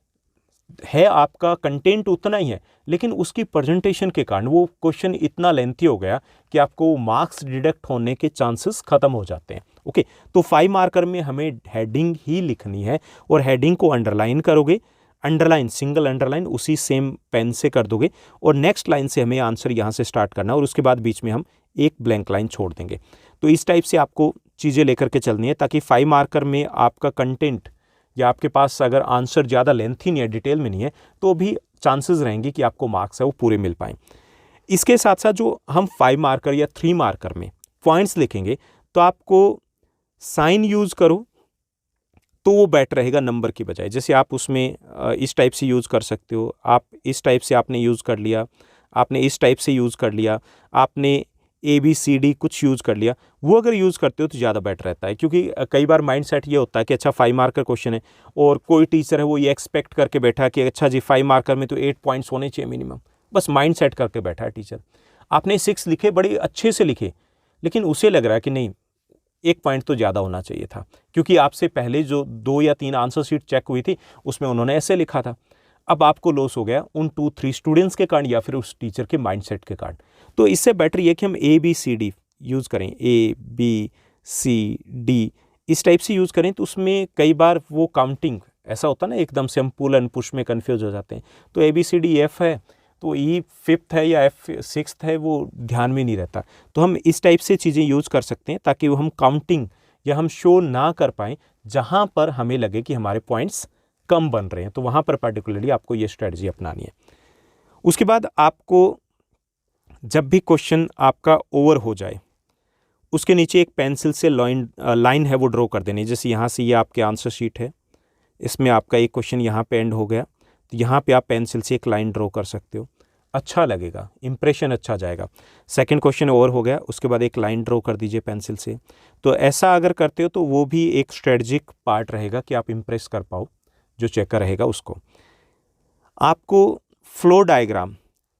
है आपका कंटेंट उतना ही है, लेकिन उसकी प्रेजेंटेशन के कारण वो क्वेश्चन इतना लेंथी हो गया कि आपको मार्क्स डिडक्ट होने के चांसेस खत्म हो जाते हैं। ओके, तो 5 मार्कर में हमें हेडिंग ही लिखनी है, और हेडिंग को अंडरलाइन करोगे, अंडरलाइन, सिंगल अंडरलाइन उसी सेम पेन से कर दोगे, और नेक्स्ट लाइन से हमें आंसर यहाँ से स्टार्ट करना, और उसके बाद बीच में हम एक ब्लैंक लाइन छोड़ देंगे। तो इस टाइप से आपको चीज़ें लेकर के चलनी है, ताकि 5 मार्कर में आपका कंटेंट या आपके पास अगर आंसर ज़्यादा लेंथी नहीं है, डिटेल में नहीं है, तो भी चांसेस रहेंगे कि आपको मार्क्स है वो पूरे मिल पाएँ। इसके साथ साथ जो हम 5 मार्कर या 3 मार्कर में पॉइंट्स लिखेंगे तो आपको साइन यूज़ करो तो वो बेटर रहेगा नंबर की बजाय। जैसे आप उसमें इस टाइप से यूज़ कर सकते हो, आप इस टाइप से आपने यूज़ कर लिया, आपने इस टाइप से यूज़ कर लिया, आपने ABCD कुछ यूज़ कर लिया, वो अगर यूज़ करते हो तो ज़्यादा बेटर रहता है। क्योंकि कई बार माइंडसेट ये होता है कि अच्छा 5 मार्कर क्वेश्चन है, और कोई टीचर है वो ये एक्सपेक्ट करके बैठा है कि अच्छा जी 5 मार्कर में तो 8 पॉइंट्स होने चाहिए मिनिमम, बस माइंडसेट करके बैठा है टीचर। आपने 6 लिखे, बड़े अच्छे से लिखे, लेकिन उसे लग रहा है कि नहीं 1 पॉइंट तो ज़्यादा होना चाहिए था, क्योंकि आपसे पहले जो 2 या 3 आंसर शीट चेक हुई थी उसमें उन्होंने ऐसे लिखा था। अब आपको लॉस हो गया उन 2-3 स्टूडेंट्स के कारण या फिर उस टीचर के माइंडसेट के कारण। तो इससे बेटर ये कि हम ABCD यूज़ करें, ABCD इस टाइप से यूज़ करें, तो उसमें कई बार वो काउंटिंग ऐसा होता है ना, एकदम से हम पुल एंड पुश में कन्फ्यूज हो जाते हैं। तो ABCD F है तो E 5th है या F 6th है, वो ध्यान में नहीं रहता। तो हम इस टाइप से चीज़ें यूज़ कर सकते हैं ताकि वो हम काउंटिंग या हम शो ना कर पाएँ जहाँ पर हमें लगे कि हमारे पॉइंट्स कम बन रहे हैं, तो वहाँ पर पर्टिकुलरली आपको ये स्ट्रेटजी अपनानी है। उसके बाद आपको जब भी क्वेश्चन आपका ओवर हो जाए उसके नीचे एक पेंसिल से लाइन है वो ड्रॉ कर देनी है। जैसे यहाँ से ये आपके आंसर शीट है, इसमें आपका एक क्वेश्चन यहाँ पे एंड हो गया, तो यहाँ पे आप पेंसिल से एक लाइन ड्रॉ कर सकते हो। अच्छा लगेगा, इंप्रेशन अच्छा जाएगा। सेकंड क्वेश्चन और हो गया, उसके बाद एक लाइन ड्रॉ कर दीजिए पेंसिल से। तो ऐसा अगर करते हो तो वो भी एक स्ट्रेटजिक पार्ट रहेगा कि आप इंप्रेस कर पाओ जो चेकर रहेगा उसको। आपको फ्लो डायग्राम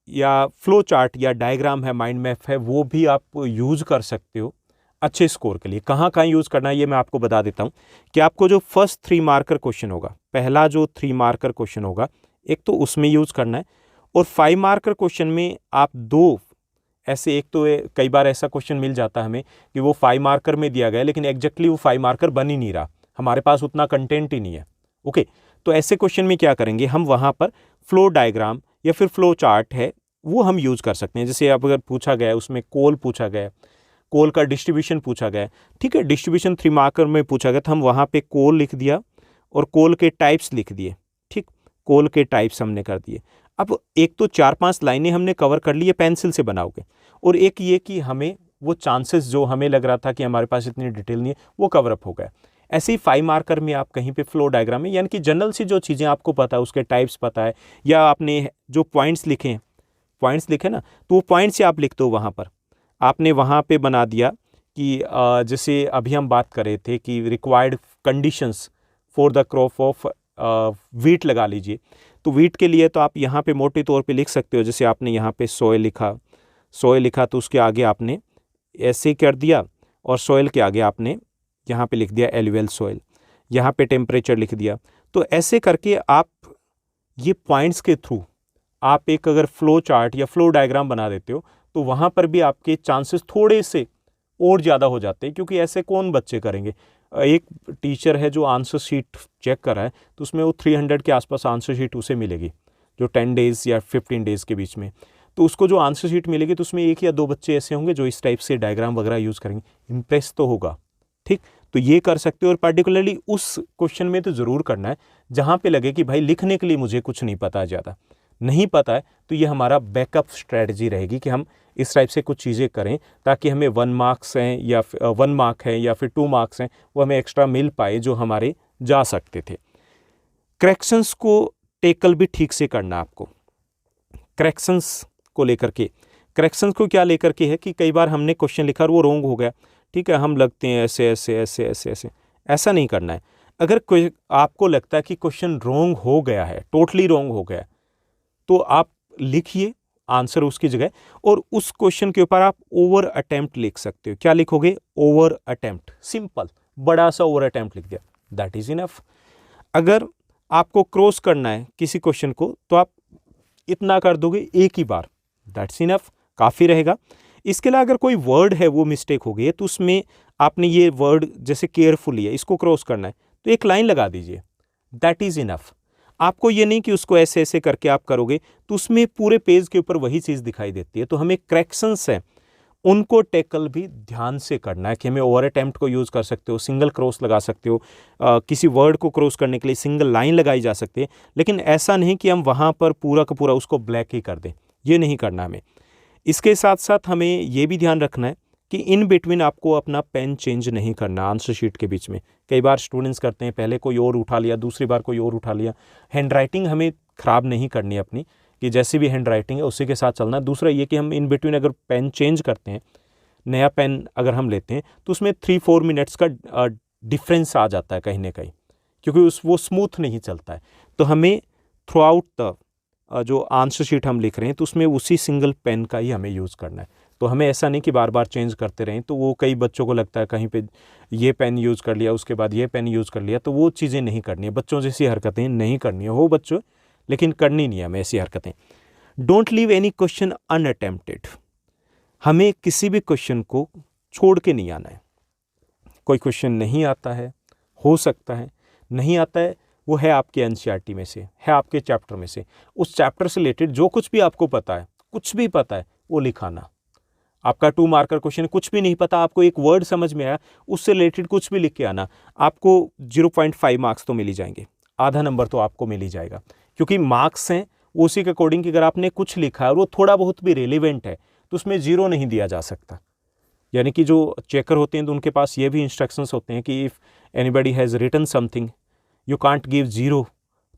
या फ्लो चार्ट या डायग्राम है, माइंड मैप है, वो भी आप यूज़ कर सकते हो अच्छे स्कोर के लिए। कहाँ कहाँ यूज़ करना है ये मैं आपको बता देता हूँ कि आपको जो फर्स्ट 3 मार्कर क्वेश्चन होगा, पहला जो 3 मार्कर क्वेश्चन होगा, एक तो उसमें यूज़ करना है, और 5 मार्कर क्वेश्चन में आप 2 ऐसे, एक तो कई बार ऐसा क्वेश्चन मिल जाता है हमें कि वो 5 मार्कर में दिया गया है लेकिन एग्जैक्टली वो 5 मार्कर बन ही नहीं रहा, हमारे पास उतना कंटेंट ही नहीं है। ओके, तो ऐसे क्वेश्चन में क्या करेंगे हम, वहाँ पर फ्लो डायग्राम या फिर फ्लो चार्ट है वो हम यूज़ कर सकते हैं। जैसे अब अगर पूछा गया है उसमें कोल पूछा गया है, कोल का डिस्ट्रीब्यूशन पूछा गया है, ठीक है, डिस्ट्रीब्यूशन 3 मार्कर में पूछा गया, तो हम वहाँ पे कोल लिख दिया और कोल के टाइप्स लिख दिए, ठीक, कोल के टाइप्स हमने कर दिए। अब एक तो 4-5 लाइनें हमने कवर कर ली है पेंसिल से बनाओगे, और एक ये कि हमें वो चांसेस जो हमें लग रहा था कि हमारे पास इतनी डिटेल नहीं है वो कवर अप हो गया। ऐसे ही 5 मार्कर में आप कहीं पे फ्लो डायग्राम में, यानी कि जनरल सी जो चीज़ें आपको पता है, उसके टाइप्स पता है, या आपने जो पॉइंट्स लिखे हैं, पॉइंट्स लिखे ना, तो वो पॉइंट्स से आप लिख दो वहाँ पर, आपने वहाँ पे बना दिया कि जैसे अभी हम बात कर रहे थे कि required conditions for the crop of wheat लगा लीजिए, तो वीट के लिए तो आप यहाँ पे मोटे तौर पे लिख सकते हो। जैसे आपने यहाँ पे सोयल लिखा तो उसके आगे आपने ऐसे कर दिया, और सोयल के आगे आपने यहाँ पे लिख दिया एलुवियल सोयल, यहाँ पे टेम्परेचर लिख दिया। तो ऐसे करके आप ये पॉइंट्स के थ्रू आप एक अगर फ्लो चार्ट या फ्लो डायग्राम बना देते हो तो वहाँ पर भी आपके चांसेस थोड़े से और ज़्यादा हो जाते हैं, क्योंकि ऐसे कौन बच्चे करेंगे। एक टीचर है जो आंसर शीट चेक कर रहा है तो उसमें वो 300 के आसपास आंसर शीट उसे मिलेगी जो 10 डेज़ या 15 डेज़ के बीच में, तो उसको जो आंसर शीट मिलेगी तो उसमें 1 या 2 बच्चे ऐसे होंगे जो इस टाइप से डायग्राम वगैरह यूज़ करेंगे, इम्प्रेस तो होगा, ठीक। तो ये कर सकते हो, और पर्टिकुलरली उस क्वेश्चन में तो ज़रूर करना है जहाँ पे लगे कि भाई लिखने के लिए मुझे कुछ नहीं पता, ज़्यादा नहीं पता है, तो ये हमारा बैकअप स्ट्रैटेजी रहेगी कि हम इस टाइप से कुछ चीज़ें करें ताकि हमें 1 मार्क्स हैं या 1 मार्क है या फिर 2 मार्क्स हैं वो हमें एक्स्ट्रा मिल पाए जो हमारे जा सकते थे। करेक्शंस को टेकल भी ठीक से करना आपको। करेक्शंस को लेकर के, करेक्शंस को क्या लेकर के है कि कई बार हमने क्वेश्चन लिखा और वो रॉन्ग हो गया, ठीक है, हम लगते हैं ऐसे ऐसे ऐसे ऐसे ऐसे, ऐसा नहीं करना है। अगर कोई आपको लगता है कि क्वेश्चन रॉन्ग हो गया है, टोटली रॉन्ग हो गया है, तो आप लिखिए आंसर उसकी जगह, और उस क्वेश्चन के ऊपर आप ओवर अटेम्प्ट लिख सकते हो। क्या लिखोगे? ओवर अटेम्प्ट, सिंपल, बड़ा सा ओवर अटेम्प्ट लिख दिया, दैट इज इनफ। अगर आपको क्रॉस करना है किसी क्वेश्चन को तो आप इतना कर दोगे एक ही बार, दैट्स इनफ, काफ़ी रहेगा। इसके अलावा अगर कोई वर्ड है वो मिस्टेक हो गई है तो उसमें आपने ये वर्ड जैसे केयरफुली है, इसको क्रॉस करना है तो एक लाइन लगा दीजिए, दैट इज़ इनफ। आपको ये नहीं कि उसको ऐसे ऐसे करके आप करोगे तो उसमें पूरे पेज के ऊपर वही चीज़ दिखाई देती है। तो हमें करेक्शंस हैं उनको टैकल भी ध्यान से करना है कि हमें ओवर अटेम्प्ट को यूज़ कर सकते हो, सिंगल क्रॉस लगा सकते हो, किसी वर्ड को क्रॉस करने के लिए सिंगल लाइन लगाई जा सकती है, लेकिन ऐसा नहीं कि हम वहाँ पर पूरा का पूरा उसको ब्लैक ही कर दें, ये नहीं करना हमें। इसके साथ साथ हमें ये भी ध्यान रखना है कि इन बिटवीन आपको अपना पेन चेंज नहीं करना आंसर शीट के बीच में। कई बार स्टूडेंट्स करते हैं, पहले कोई और उठा लिया, दूसरी बार कोई और उठा लिया। हैंड राइटिंग हमें ख़राब नहीं करनी अपनी, कि जैसी भी हैंड राइटिंग है उसी के साथ चलना है। दूसरा ये कि हम इन बिटवीन अगर पेन चेंज करते हैं, नया पेन अगर हम लेते हैं तो उसमें 3-4 मिनट्स का डिफरेंस आ जाता है कहीं ना कहीं, क्योंकि वो स्मूथ नहीं चलता है। तो हमें थ्रू आउट द जो आंसर शीट हम लिख रहे हैं तो उसमें उसी सिंगल पेन का ही हमें यूज़ करना है। तो हमें ऐसा नहीं कि बार बार चेंज करते रहें, तो वो कई बच्चों को लगता है कहीं पे ये पेन यूज़ कर लिया, उसके बाद ये पेन यूज़ कर लिया, तो वो चीज़ें नहीं करनी है। बच्चों जैसी हरकतें नहीं करनी है, हो बच्चों, लेकिन करनी नहीं है हमें ऐसी हरकतें। Don't leave any question unattempted, हमें किसी भी क्वेश्चन को छोड़ के नहीं आना है। कोई क्वेश्चन नहीं आता है, हो सकता है नहीं आता है, वो है आपके एनसीईआरटी में से, है आपके चैप्टर में से, उस चैप्टर से रिलेटेड जो कुछ भी आपको पता है, कुछ भी पता है, वो लिखाना। आपका 2 मार्कर क्वेश्चन कुछ भी नहीं पता, आपको एक वर्ड समझ में आया, उससे रिलेटेड कुछ भी लिख के आना। आपको 0.5 मार्क्स तो मिल ही जाएंगे, आधा नंबर तो आपको मिल ही जाएगा, क्योंकि मार्क्स हैं वो उसी के अकॉर्डिंग कि अगर आपने कुछ लिखा है और वो थोड़ा बहुत भी रेलिवेंट है तो उसमें 0 नहीं दिया जा सकता। यानी कि जो चेकर होते हैं तो उनके पास ये भी इंस्ट्रक्शंस होते हैं कि if anybody has written something you can't give 0,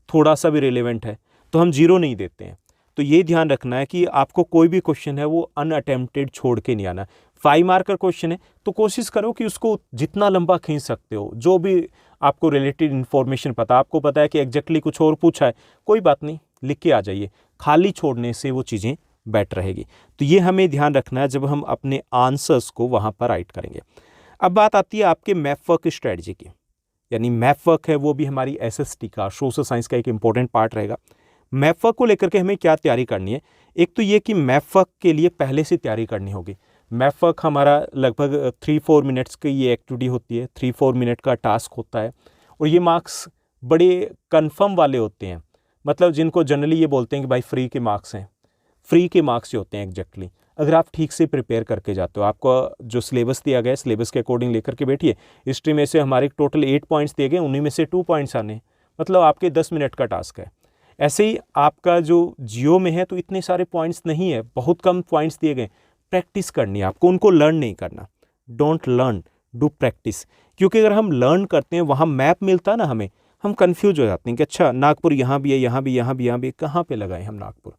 थोड़ा सा भी रेलिवेंट है तो हम 0 नहीं देते हैं। तो तो ये ध्यान रखना है कि आपको कोई भी क्वेश्चन है वो अनअटेम्प्टेड छोड़ के नहीं आना। 5 मार्क का क्वेश्चन है तो कोशिश करो कि उसको जितना लंबा खींच सकते हो, जो भी आपको रिलेटेड इन्फॉर्मेशन पता, आपको पता है कि एग्जैक्टली कुछ और पूछा है, कोई बात नहीं, लिख के आ जाइए, खाली छोड़ने से वो चीज़ें बेटर रहेगी। तो ये हमें ध्यान रखना है जब हम अपने आंसर्स को वहाँ पर राइट करेंगे। अब बात आती है आपके मैप वर्क स्ट्रेटजी की, यानी मैप वर्क है वो भी हमारी एसएसटी का, सोशल साइंस का एक इंपॉर्टेंट पार्ट रहेगा। मैप वर्क को लेकर के हमें क्या तैयारी करनी है? एक तो ये कि मैप वर्क के लिए पहले से तैयारी करनी होगी। मैप वर्क हमारा लगभग 3-4 मिनट्स की ये एक्टिविटी होती है, 3-4 मिनट का टास्क होता है, और ये मार्क्स बड़े कन्फर्म वाले होते हैं, मतलब जिनको जनरली ये बोलते हैं कि भाई फ्री के मार्क्स हैं, फ्री के मार्क्स ही होते हैं एग्जैक्टली। अगर आप ठीक से प्रिपेयर करके जाते हो, आपको जो सिलेबस दिया गया है सिलेबस के अकॉर्डिंग लेकर के बैठिए। हिस्ट्री में से हमारे टोटल 8 पॉइंट्स दिए गए, उन्हीं में से 2 पॉइंट्स आने, मतलब आपके 10 मिनट का टास्क है। ऐसे ही आपका जो जियो में है तो इतने सारे पॉइंट्स नहीं है, बहुत कम पॉइंट्स दिए गए। प्रैक्टिस करनी है आपको, उनको लर्न नहीं करना। Don't learn, do practice. क्योंकि अगर हम लर्न करते हैं, वहाँ मैप मिलता है ना हमें, हम कंफ्यूज हो जाते हैं कि अच्छा नागपुर यहाँ भी है, यहाँ भी, यहाँ भी, यहाँ भी, कहाँ पे लगाएं हम नागपुर।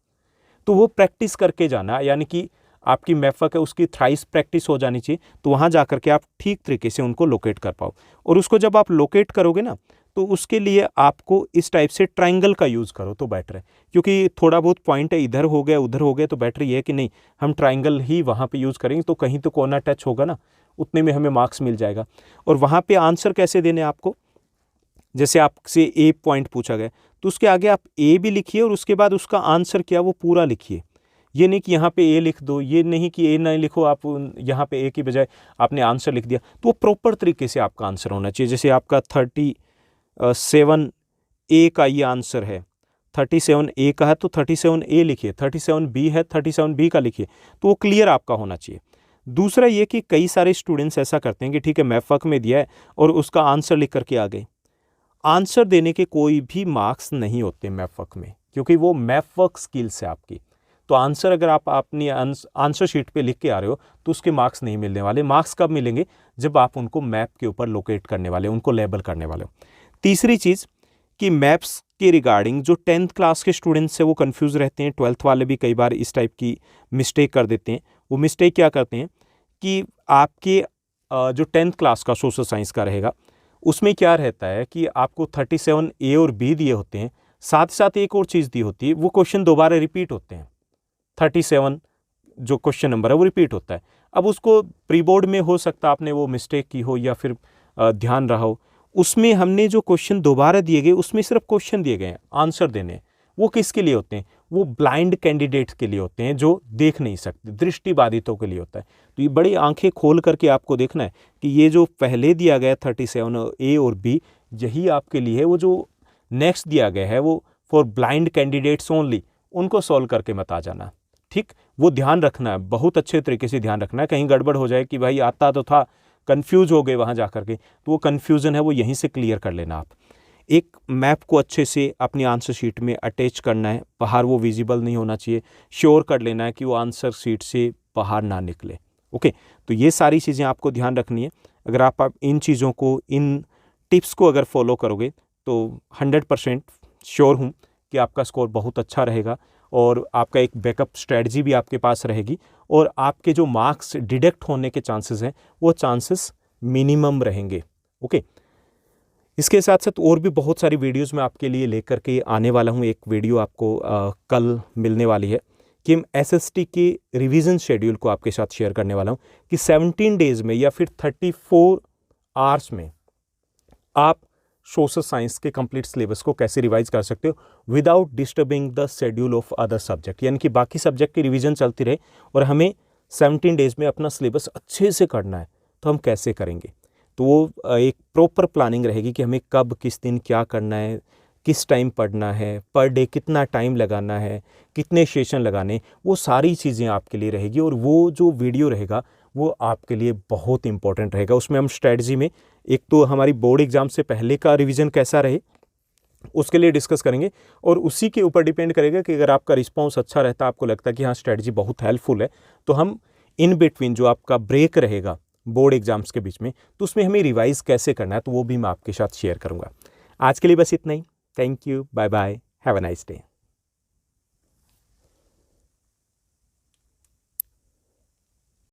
तो वो प्रैक्टिस करके जाना, यानी कि आपकी मैप वर्क है उसकी थ्राइस प्रैक्टिस हो जानी चाहिए, तो वहाँ जा कर के आप ठीक तरीके से उनको लोकेट कर पाओ। और उसको जब आप लोकेट करोगे ना, तो उसके लिए आपको इस टाइप से ट्रायंगल का यूज़ करो तो बेटर है, क्योंकि थोड़ा बहुत पॉइंट है इधर हो गया उधर हो गया, तो बेटर ये है कि नहीं, हम ट्रायंगल ही वहाँ पे यूज़ करेंगे, तो कहीं तो कोना टच होगा ना, उतने में हमें मार्क्स मिल जाएगा। और वहाँ पे आंसर कैसे देने आपको, जैसे आपसे ए पॉइंट पूछा गया तो उसके आगे आप ए भी लिखिए और उसके बाद उसका आंसर क्या वो पूरा लिखिए। ये नहीं कि यहाँ पे ए लिख दो, ये नहीं कि ए नहीं लिखो, आप यहाँ पे ए की बजाय आपने आंसर लिख दिया, तो वो प्रॉपर तरीके से आपका आंसर होना चाहिए। जैसे आपका 37 ए का ये आंसर है, 37 ए का है तो 37 ए लिखिए, 37 बी है 37 बी का लिखिए, तो वो क्लियर आपका होना चाहिए। दूसरा ये कि कई सारे स्टूडेंट्स ऐसा करते हैं कि ठीक है मैप वर्क में दिया है और उसका आंसर लिख करके आ गए। आंसर देने के कोई भी मार्क्स नहीं होते मैप वर्क में, क्योंकि वो मैप वर्क स्किल्स है आपकी। तो आंसर अगर आप अपनी आंसर शीट पे लिख के आ रहे हो तो उसके मार्क्स नहीं मिलने वाले। मार्क्स कब मिलेंगे? जब आप उनको मैप के ऊपर लोकेट करने वाले, उनको लेबल करने वाले हो। तीसरी चीज़ कि मैप्स के रिगार्डिंग जो 10th क्लास के स्टूडेंट्स हैं वो कंफ्यूज रहते हैं, 12th वाले भी कई बार इस टाइप की मिस्टेक कर देते हैं। वो मिस्टेक क्या करते हैं कि आपके जो 10th क्लास का सोशल साइंस का रहेगा उसमें क्या रहता है कि आपको 37 ए और बी दिए होते हैं, साथ ही साथ एक और चीज़ दी होती है, वो क्वेश्चन दोबारा रिपीट होते हैं। 37 जो क्वेश्चन नंबर है वो रिपीट होता है। अब उसको प्री बोर्ड में हो सकता है आपने वो मिस्टेक की हो या फिर ध्यान रहा हो, उसमें हमने जो क्वेश्चन दोबारा दिए गए उसमें सिर्फ क्वेश्चन दिए गए हैं, आंसर देने। वो किसके लिए होते हैं? वो ब्लाइंड कैंडिडेट्स के लिए होते हैं जो देख नहीं सकते, दृष्टिबाधितों के लिए होता है। तो ये बड़ी आंखें खोल करके आपको देखना है कि ये जो पहले दिया गया 37 ए और बी, यही आपके लिए है। वो जो नेक्स्ट दिया गया है वो फॉर ब्लाइंड कैंडिडेट्स ओनली, उनको सॉल्व करके मत आ जाना, ठीक? वो ध्यान रखना है, बहुत अच्छे तरीके से ध्यान रखना है, कहीं गड़बड़ हो जाए कि भाई आता तो था, कन्फ्यूज हो गए वहाँ जा करके, तो वो कन्फ्यूज़न है वो यहीं से क्लियर कर लेना आप। एक मैप को अच्छे से अपनी आंसर शीट में अटैच करना है, बाहर वो विजिबल नहीं होना चाहिए, श्योर कर लेना है कि वो आंसर शीट से बाहर ना निकले। ओके, तो ये सारी चीज़ें आपको ध्यान रखनी है। अगर आप इन चीज़ों को, इन टिप्स को अगर फॉलो करोगे तो 100% श्योर हूँ कि आपका स्कोर बहुत अच्छा रहेगा और आपका एक बैकअप स्ट्रेटजी भी आपके पास रहेगी और आपके जो मार्क्स डिडक्ट होने के चांसेस हैं वो चांसेस मिनिमम रहेंगे। ओके, इसके साथ साथ और भी बहुत सारी वीडियोस मैं आपके लिए लेकर के आने वाला हूँ। एक वीडियो आपको कल मिलने वाली है कि हम एसएसटी के रिवीजन शेड्यूल को आपके साथ शेयर करने वाला हूँ कि 17 डेज़ में या फिर 34 आवर्स में आप सोशल साइंस के कंप्लीट सिलेबस को कैसे रिवाइज कर सकते हो without disturbing the schedule of other subject, यानी कि बाकी सब्जेक्ट की रिवीजन चलती रहे और हमें 17 डेज़ में अपना सिलेबस अच्छे से करना है। तो हम कैसे करेंगे? तो वो एक प्रॉपर प्लानिंग रहेगी कि हमें कब किस दिन क्या करना है, किस टाइम पढ़ना है, पर डे कितना टाइम लगाना है, कितने सेशन लगाने, वो सारी चीज़ें आपके लिए रहेगी। और वो जो वीडियो रहेगा वो आपके लिए बहुत इंपॉर्टेंट रहेगा। उसमें हम स्ट्रेटजी में एक तो हमारी बोर्ड एग्ज़ाम से पहले का रिवीजन कैसा रहे उसके लिए डिस्कस करेंगे और उसी के ऊपर डिपेंड करेगा कि अगर आपका रिस्पॉन्स अच्छा रहता है, आपको लगता है कि हाँ स्ट्रेटजी बहुत हेल्पफुल है, तो हम इन बिटवीन जो आपका ब्रेक रहेगा बोर्ड एग्जाम्स के बीच में, तो उसमें हमें रिवाइज कैसे करना है तो वो भी मैं आपके साथ शेयर करूंगा। आज के लिए बस इतना ही। Thank you, bye bye, have a nice day.